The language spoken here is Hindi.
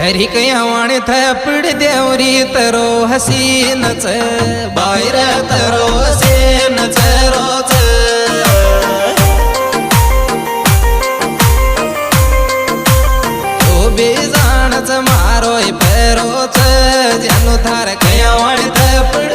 हरी कयावाणी थपड़ देवरी तरो हसीनच बाहेर तरो हसीनच रोज तो बेजाणच मारोय पेरोच ज्यानो थार कयावाणी थपड़